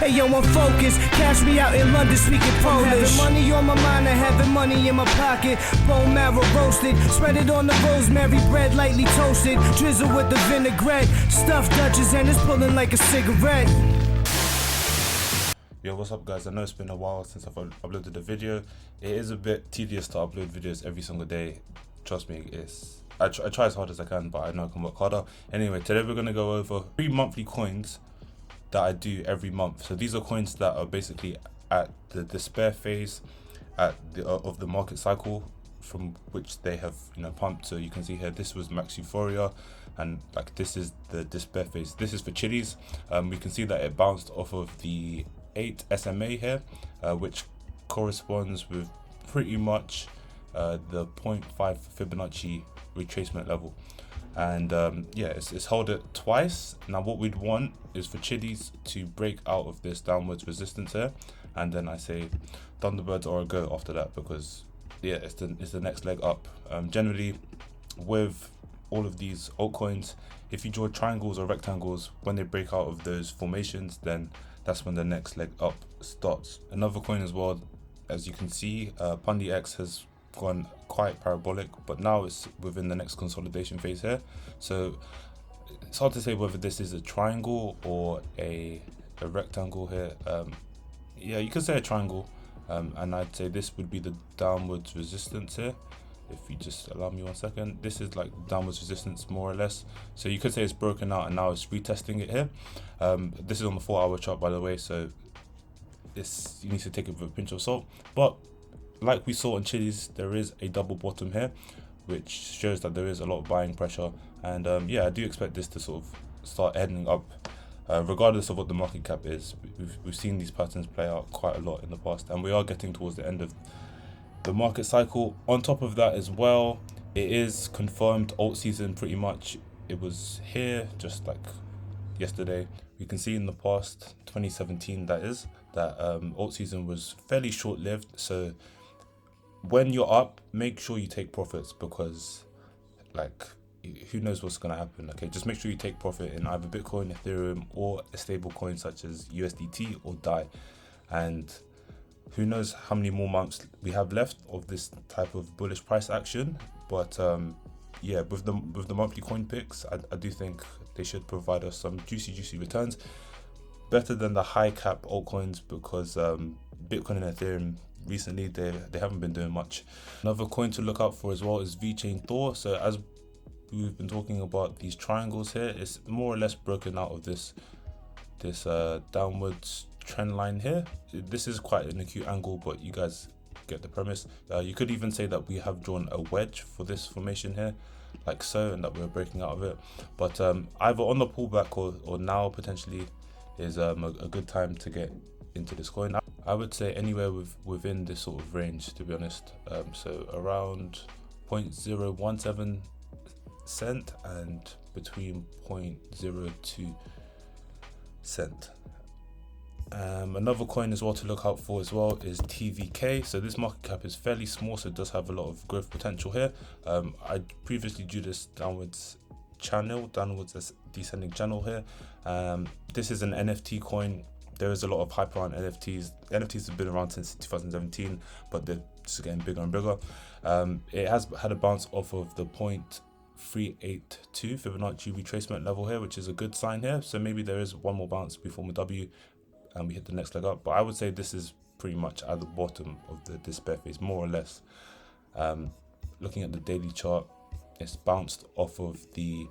Hey yo, I'm focused. Cash me out in London speaking Polish. Having money on my mind and having money in my pocket. Bone marrow roasted, spread it on the rosemary bread, lightly toasted. Drizzle with the vinaigrette, stuffed Dutchess and it's pulling like a cigarette. Yo, what's up guys? I know it's been a while since I've uploaded a video. It is a bit tedious to upload videos every single day. Trust me, I try as hard as I can, but I know I can work harder. Anyway, today we're going to go over 3 monthly coins that I do every month. So these are coins that are basically at the despair phase of the market cycle, from which they have pumped. So you can see here, this was max euphoria, and like this is the despair phase. This is for chilies. We can see that it bounced off of the 8 SMA here, which corresponds with pretty much the 0.5 Fibonacci retracement level, and yeah, it's held it twice. Now what we'd want is for chilies to break out of this downwards resistance here, and then I say Thunderbirds or a go after that, because yeah, it's the next leg up. Generally with all of these altcoins, if you draw triangles or rectangles, when they break out of those formations, then that's when the next leg up starts. Another coin as well, as you can see, Pundi X has gone quite parabolic, but now it's within the next consolidation phase here. So it's hard to say whether this is a triangle or a rectangle here. Yeah, you could say a triangle, and I'd say this would be the downwards resistance here. If you just allow me 1 second, this is like downwards resistance more or less. So you could say it's broken out and now it's retesting it here. This is on the 4-hour chart, by the way, so you need to take it with a pinch of salt. But like we saw on chilies, there is a double bottom here, which shows that there is a lot of buying pressure. And yeah, I do expect this to sort of start heading up, regardless of what the market cap is. We've seen these patterns play out quite a lot in the past, and we are getting towards the end of the market cycle. On top of that as well, it is confirmed alt season pretty much. It was here just like yesterday. We can see in the past, 2017 that is, that alt season was fairly short-lived. So when you're up, make sure you take profits, because like who knows what's going to happen. Okay, just make sure you take profit in either Bitcoin, Ethereum, or a stable coin such as USDT or DAI. And who knows how many more months we have left of this type of bullish price action. But yeah, with the monthly coin picks, I do think they should provide us some juicy returns, better than the high cap altcoins, because Bitcoin and Ethereum recently they haven't been doing much. Another coin to look out for as well is VTHO. So as we've been talking about these triangles here, it's more or less broken out of this downwards trend line here. This is quite an acute angle, but you guys get the premise. You could even say that we have drawn a wedge for this formation here, like so, and that we're breaking out of it. But either on the pullback or now potentially is a good time to get into this coin. I would say anywhere within this sort of range, to be honest. So around 0.017 cent and between 0.02 cent. Another coin as well to look out for as well is TVK. So this market cap is fairly small, so it does have a lot of growth potential here. I previously drew this downwards descending channel here. This is an NFT coin. There is a lot of hype around NFTs. NFTs have been around since 2017, but they're just getting bigger and bigger. It has had a bounce off of the 0.382 Fibonacci retracement level here, which is a good sign here. So maybe there is one more bounce before my W and we hit the next leg up. But I would say this is pretty much at the bottom of the despair phase, more or less. Looking at the daily chart, it's bounced off of the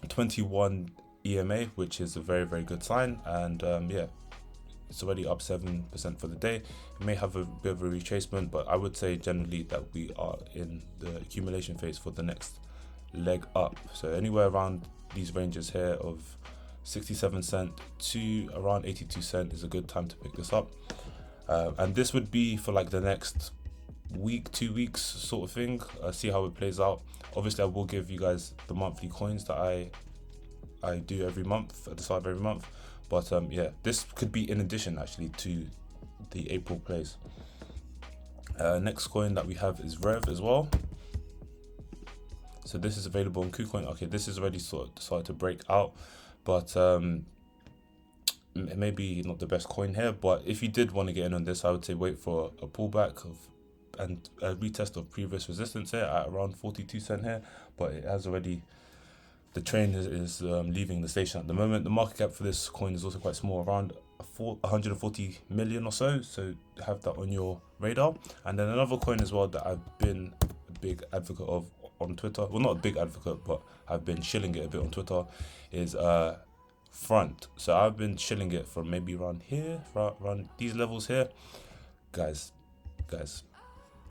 21 EMA, which is a very good sign. And yeah, it's already up 7% for the day. It may have a bit of a retracement, but I would say generally that we are in the accumulation phase for the next leg up. So anywhere around these ranges here of 67 cent to around 82 cent is a good time to pick this up. And this would be for like the next week, 2 weeks sort of thing. See how it plays out. Obviously I will give you guys the monthly coins that I do every month at the start of every month. But yeah, this could be in addition actually to the April plays. Next coin that we have is REVV as well. So this is available on KuCoin. Okay, this is already started to break out, but maybe not the best coin here, but if you did want to get in on this, I would say wait for a pullback and a retest of previous resistance here at around 42 cent here. But it has already, the train is leaving the station at the moment. The market cap for this coin is also quite small, around 140 million or so have that on your radar. And then another coin as well that I've been a big advocate of on Twitter, well, not a big advocate, but I've been shilling it a bit on Twitter, is Front. So I've been shilling it from maybe around here, around these levels here. Guys,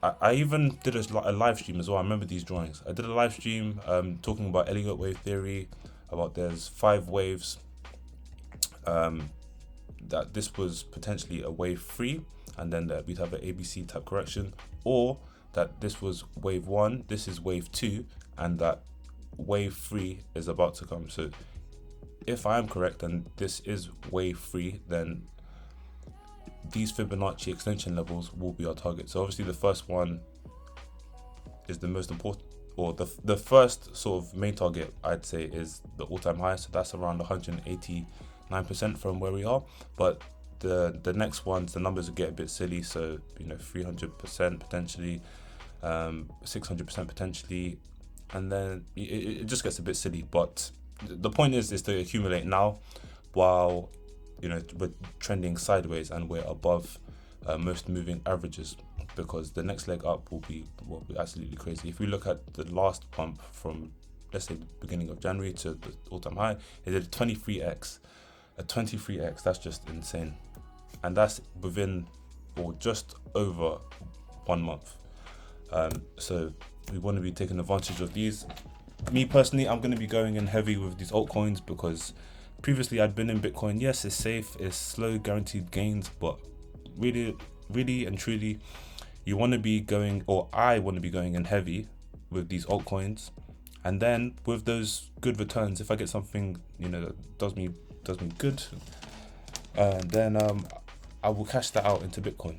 I even did a live stream as well. I remember these drawings. I did a live stream talking about Elliott wave theory, about there's 5 waves, that this was potentially a wave 3, and then that we'd have an ABC type correction, or that this was wave 1, this is wave 2, and that wave 3 is about to come. So if I am correct and this is wave 3, then these Fibonacci extension levels will be our target. So obviously the first one is the most important, or the first sort of main target I'd say is the all-time high. So that's around 189% from where we are. But the next ones, the numbers will get a bit silly. So 300% potentially, 600% potentially, and then it just gets a bit silly. But the point is to accumulate now while we're trending sideways and we're above most moving averages, because the next leg up will be absolutely crazy. If we look at the last pump from, let's say, the beginning of January to the all-time high, it did a 23x. That's just insane, and that's within or just over 1 month. So we want to be taking advantage of these. Me personally, I'm going to be going in heavy with these altcoins because previously I'd been in Bitcoin. Yes, it's safe, it's slow, guaranteed gains, but really and truly, you want to be going, or I want to be going in heavy with these altcoins, and then with those good returns, if I get something that does me good, then I will cash that out into Bitcoin,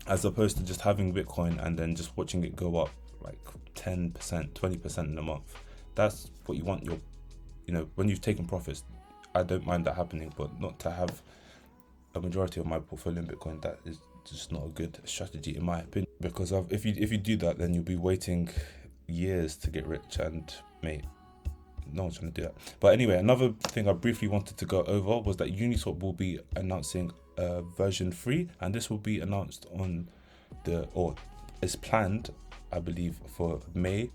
as opposed to just having Bitcoin and then just watching it go up like 10%, 20% in a month. That's what you want. When you've taken profits, I don't mind that happening, but not to have a majority of my portfolio in Bitcoin. That is just not a good strategy in my opinion, because if you do that, then you'll be waiting years to get rich, and mate, no one's trying to do that. But anyway, another thing I briefly wanted to go over was that Uniswap will be announcing version 3, and this will be announced on or is planned, I believe, for May,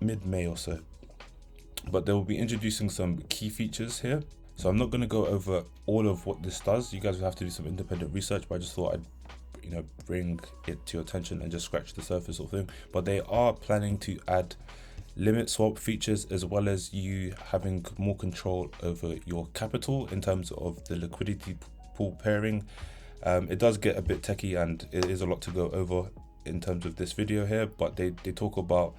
mid-May or so. But they will be introducing some key features here. So I'm not going to go over all of what this does. You guys will have to do some independent research, but I just thought I'd bring it to your attention and just scratch the surface of thing. But they are planning to add limit swap features, as well as you having more control over your capital in terms of the liquidity pool pairing. It does get a bit techie, and it is a lot to go over in terms of this video here, but they talk about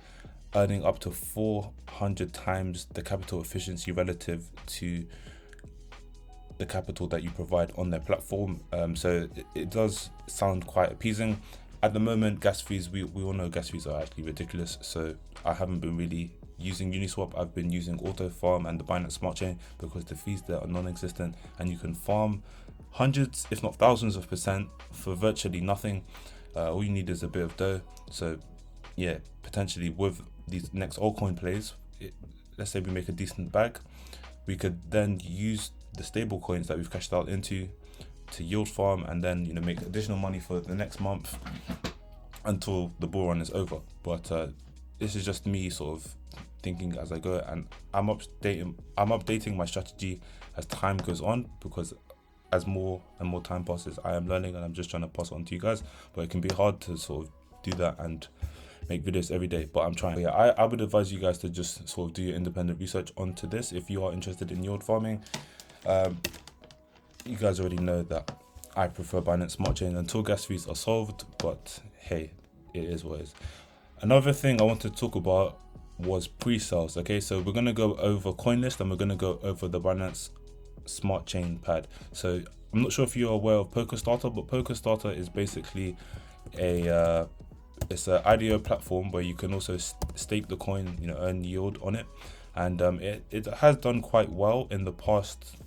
earning up to 400 times the capital efficiency relative to the capital that you provide on their platform. So it does sound quite appeasing. At the moment, gas fees, we all know gas fees are actually ridiculous, so I haven't been really using Uniswap. I've been using Auto Farm and the Binance Smart Chain because the fees there are non-existent, and you can farm hundreds if not thousands of % for virtually nothing. All you need is a bit of dough. So yeah, potentially with these next altcoin plays, let's say we make a decent bag, we could then use the stable coins that we've cashed out into to yield farm, and then make additional money for the next month until the bull run is over. But this is just me sort of thinking as I go, and I'm updating my strategy as time goes on, because as more and more time passes, I am learning, and I'm just trying to pass it on to you guys. But it can be hard to sort of do that and make videos every day, but I'm trying. But yeah, I would advise you guys to just sort of do your independent research onto this if you are interested in yield farming. You guys already know that I prefer Binance Smart Chain until gas fees are solved, but hey, it is what it is. Another thing I wanted to talk about was pre-sales. Okay, so we're going to go over CoinList, and we're going to go over the Binance Smart Chain pad. So I'm not sure if you're aware of PokerStarter, but PokerStarter is basically it's an IDO platform where you can also stake the coin, earn yield on it, and it has done quite well in the past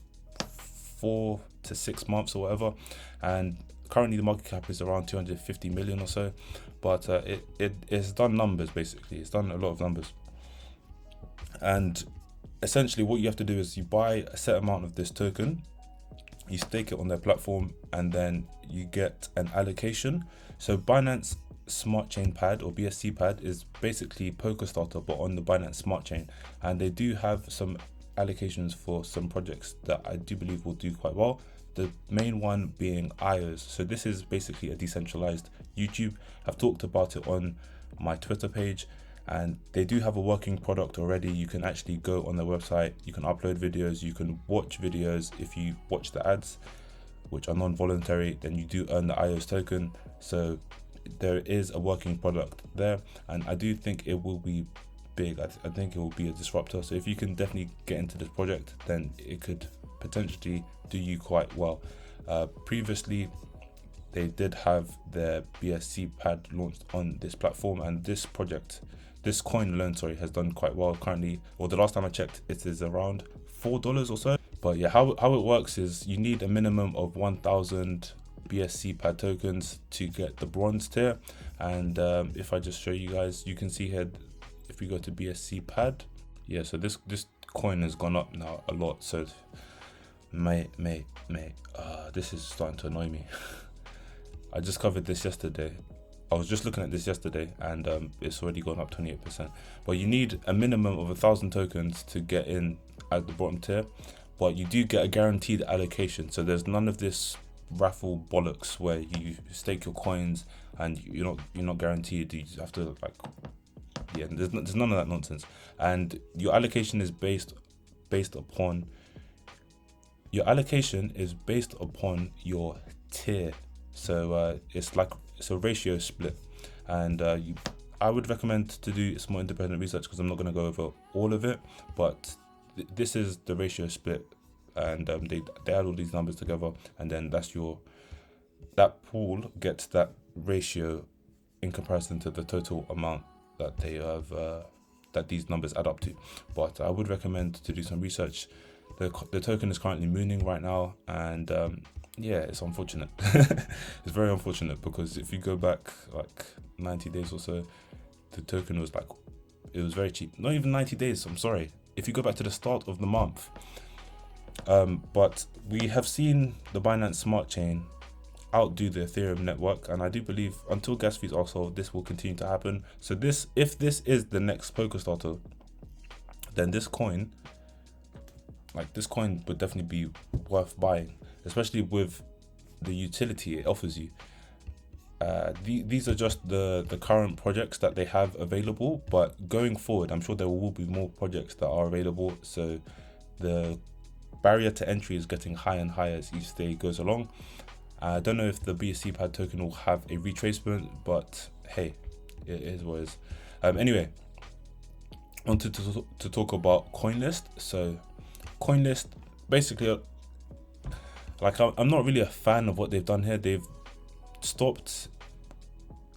4 to 6 months or whatever, and currently the market cap is around 250 million or so, but it's done numbers. Basically, it's done a lot of numbers. And essentially what you have to do is you buy a set amount of this token, you stake it on their platform, and then you get an allocation. So Binance Smart Chain Pad, or BSC Pad, is basically PokerStarter but on the Binance Smart Chain, and they do have some allocations for some projects that I do believe will do quite well. The main one being IDOs. So this is basically a decentralized YouTube. I've talked about it on my Twitter page, and they do have a working product already. You can actually go on their website, you can upload videos, you can watch videos. If you watch the ads, which are non-voluntary, then you do earn the IDOs token. So there is a working product there, and I do think it will be big. I think it will be a disruptor. So if you can definitely get into this project, then it could potentially do you quite well. Previously, they did have their BSC pad launched on this platform, and this coin alone, has done quite well currently. Or the last time I checked, it is around $4 or so. But yeah, how it works is you need a minimum of 1,000 BSC pad tokens to get the bronze tier. And if I just show you guys, you can see here, if we go to BSC pad, yeah, so this coin has gone up now a lot. So mate, this is starting to annoy me. I just covered this yesterday. I was just looking at this yesterday, and it's already gone up 28%. But you need a minimum of 1,000 tokens to get in at the bottom tier, but you do get a guaranteed allocation. So there's none of this raffle bollocks where you stake your coins and you're not guaranteed. You just have to there's none of that nonsense. And your allocation is based upon your tier. So it's a ratio split, and I would recommend to do some more independent research, because I'm not going to go over all of it, but this is the ratio split, and they add all these numbers together, and then that pool gets that ratio in comparison to the total amount that they have, that these numbers add up to. But I would recommend to do some research. The token is currently mooning right now, and yeah, it's unfortunate. It's very unfortunate, because if you go back like 90 days or so, the token was it was very cheap. Not even 90 days, I'm sorry. If you go back to the start of the month. But we have seen the Binance Smart Chain outdo the Ethereum network, and I do believe until gas fees are solved, this will continue to happen. So if this is the next PokerStarter, then this coin would definitely be worth buying, especially with the utility it offers you. These are just the current projects that they have available, but going forward, I'm sure there will be more projects that are available. So the barrier to entry is getting higher and higher as each day goes along. I don't know if the BSC pad token will have a retracement, but hey, it is what it is. Anyway, on to talk about CoinList. So CoinList, basically, I'm not really a fan of what they've done here. They've stopped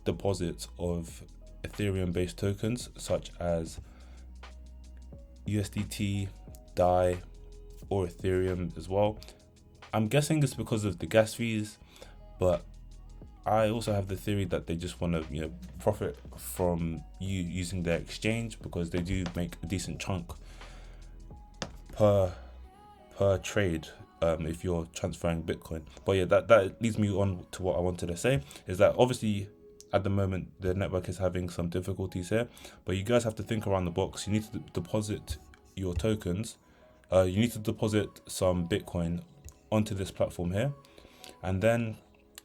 deposits of Ethereum-based tokens such as USDT, DAI, or Ethereum as well. I'm guessing it's because of the gas fees, but I also have the theory that they just want to, profit from you using their exchange, because they do make a decent chunk per trade if you're transferring Bitcoin. But yeah, that leads me on to what I wanted to say, is that obviously at the moment the network is having some difficulties here, but you guys have to think around the box. You need to deposit your tokens. You need to deposit some Bitcoin onto this platform here, and then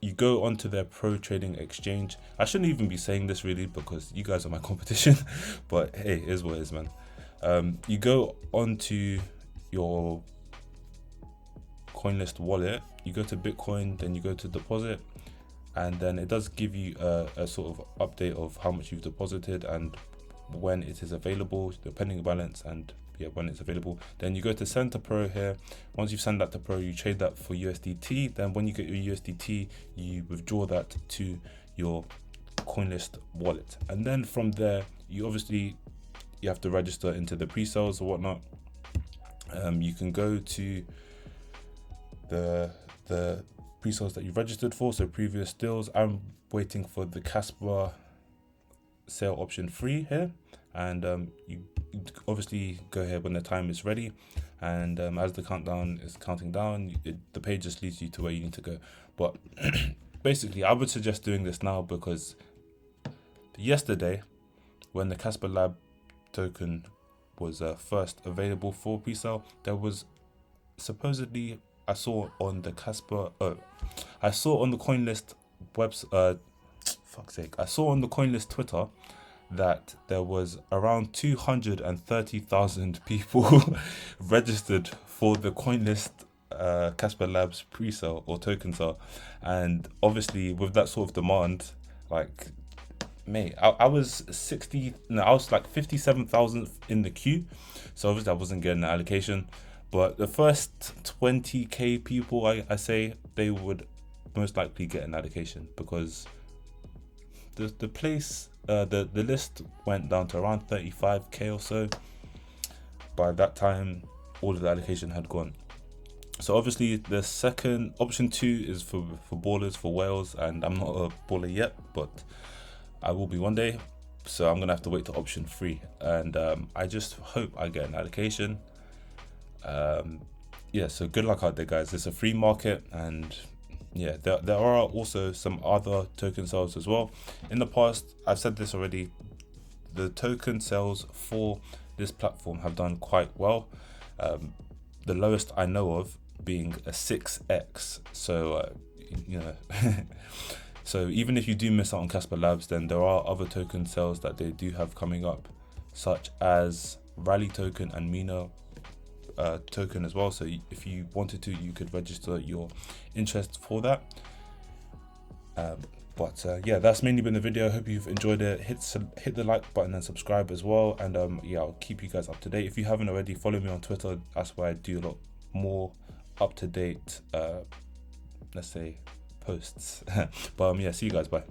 you go onto their pro trading exchange. I shouldn't even be saying this really, because you guys are my competition, but hey, it is what it is, man. You go onto your CoinList wallet, you go to Bitcoin, then you go to deposit, and then it does give you a sort of update of how much you've deposited and when it is available, the pending balance, and when it's available. Then you go to send to Pro here. Once you've sent that to Pro, you trade that for USDT. Then when you get your USDT, you withdraw that to your CoinList wallet, and then from there you have to register into the pre-sales or whatnot. You can go to the pre-sales that you've registered for, so previous deals. I'm waiting for the Casper sale option 3 here, and you obviously go ahead when the time is ready, and as the countdown is counting down, the page just leads you to where you need to go. But basically, I would suggest doing this now, because yesterday, when the Casper Lab token was first available for pre-sale, there was supposedly, I saw on the CoinList I saw on the CoinList Twitter that there was around 230,000 people registered for the CoinList Casper Labs pre-sale or token sale, and obviously with that sort of demand, like, mate, I was like 57,000 in the queue, so obviously I wasn't getting the allocation. But the first 20k people, I say, they would most likely get an allocation, because the place, the list went down to around 35k or so. By that time, all of the allocation had gone. So obviously the second option 2 is for ballers, for whales, and I'm not a baller yet, but I will be one day. So I'm gonna have to wait to option 3, and I just hope I get an allocation. Yeah, so good luck out there, guys. It's a free market, and yeah, there are also some other token sales as well. In the past, I've said this already, the token sales for this platform have done quite well. The lowest I know of being a 6x. So you know, so even if you do miss out on Casper Labs, then there are other token sales that they do have coming up, such as Rally token and Mina token as well. So if you wanted to, you could register your interest for that. But yeah, that's mainly been the video. I hope you've enjoyed it. Hit the like button and subscribe as well, and yeah, I'll keep you guys up to date. If you haven't already, follow me on Twitter. That's where I do a lot more up to date let's say posts. But yeah, see you guys, bye.